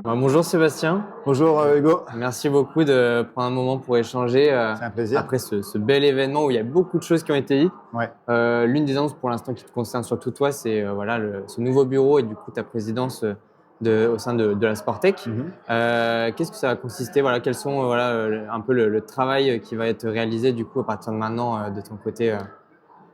Bonjour Sébastien, Bonjour Hugo, merci beaucoup de prendre un moment pour échanger c'est un plaisir. après ce bel événement où il y a beaucoup de choses qui ont été dites. Ouais. L'une des annonces pour l'instant qui te concerne surtout toi, c'est voilà, ce nouveau bureau et du coup ta présidence au sein de la Sportec. Mhm. Qu'est-ce que ça va consister? Voilà, quels sont voilà, un peu le travail qui va être réalisé du coup à partir de maintenant de ton côté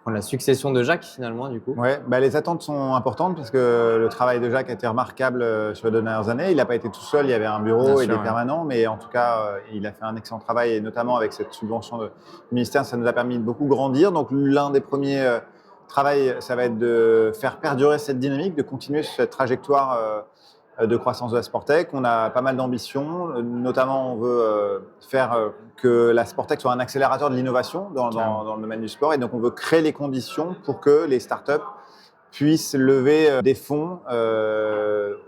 pour la succession de Jacques finalement du coup? Ouais, les attentes sont importantes parce que le travail de Jacques a été remarquable sur les dernières années. Il n'a pas été tout seul, il y avait un Bien bureau et sûr, des ouais. permanents, mais en tout cas, il a fait un excellent travail et notamment avec cette subvention du ministère, ça nous a permis de beaucoup grandir. Donc l'un des premiers travaux, ça va être de faire perdurer cette dynamique, de continuer sur cette trajectoire de croissance de la Sportec. On a pas mal d'ambitions, notamment on veut faire que la Sportec soit un accélérateur de l'innovation Carrément. dans le domaine du sport et donc on veut créer les conditions pour que les startups puissent lever des fonds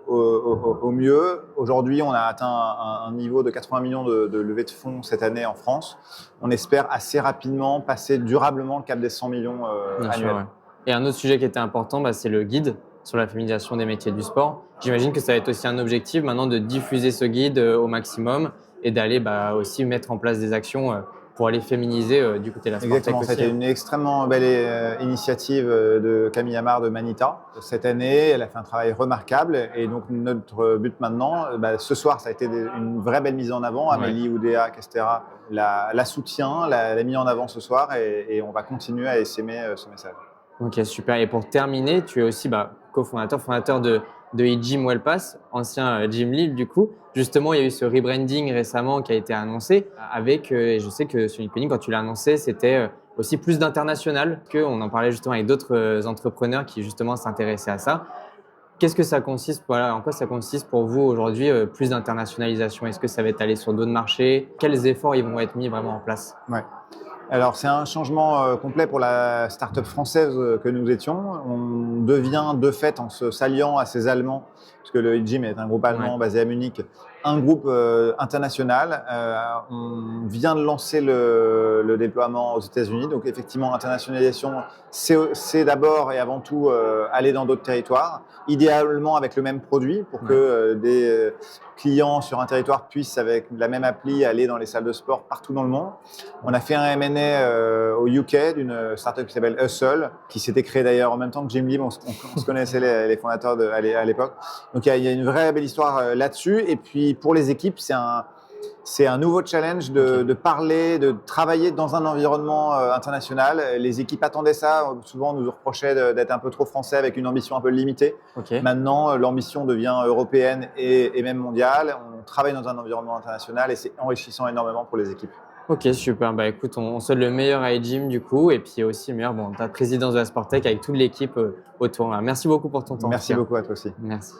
au mieux. Aujourd'hui, on a atteint un niveau de 80 millions de levée de fonds cette année en France. On espère assez rapidement passer durablement le cap des 100 millions Bien sûr, annuels. ouais. Et un autre sujet qui était important, c'est le guide sur la féminisation des métiers du sport. J'imagine que ça va être aussi un objectif maintenant de diffuser ce guide au maximum et d'aller aussi mettre en place des actions pour aller féminiser du côté de la Sportec Exactement, aussi, c'était hein. une extrêmement belle initiative de Camille Amar de Manita. Cette année, elle a fait un travail remarquable et donc notre but maintenant, ce soir, ça a été une vraie belle mise en avant. Ouais. Amélie Oudéa Castera la soutient, l'a mis en avant ce soir et on va continuer à essaimer ce message. Ok, super. Et pour terminer, tu es aussi fondateur de eGym Wellpass, ancien Gym Libre du coup. Justement, il y a eu ce rebranding récemment qui a été annoncé avec, et je sais que sur LinkedIn, quand tu l'as annoncé, c'était aussi plus d'international, qu'on en parlait justement avec d'autres entrepreneurs qui justement s'intéressaient à ça. Qu'est-ce que ça consiste, voilà, en quoi ça consiste pour vous aujourd'hui, plus d'internationalisation? Est-ce que ça va être aller sur d'autres marchés? Quels efforts ils vont être mis vraiment en place? Ouais. Alors, c'est un changement complet pour la start-up française que nous étions. On devient de fait, en se s'alliant à ces Allemands, parce que le eGym est un groupe Ouais. allemand basé à Munich, un groupe international. On vient de lancer le déploiement aux États-Unis. Donc, effectivement, internationalisation, c'est d'abord et avant tout aller dans d'autres territoires, idéalement avec le même produit pour que Ouais. des clients sur un territoire puissent, avec la même appli, aller dans les salles de sport partout dans le monde. On a fait un M&A au UK d'une startup qui s'appelle Hustle, qui s'était créée d'ailleurs en même temps que Gymlib. On se connaissait les fondateurs à l'époque. Donc il y a une vraie belle histoire là-dessus. Et puis pour les équipes, c'est un nouveau challenge de parler, de travailler dans un environnement international. Les équipes attendaient ça. Souvent, on nous reprochait d'être un peu trop français avec une ambition un peu limitée. Ok. Maintenant, l'ambition devient européenne et même mondiale. On travaille dans un environnement international et c'est enrichissant énormément pour les équipes. Ok, super. Bah écoute, on souhaite le meilleur à eGym du coup, et puis aussi le meilleur, ta présidence de la Sportec avec toute l'équipe autour. Merci beaucoup pour ton temps en tout Merci cas. beaucoup à toi aussi. Merci.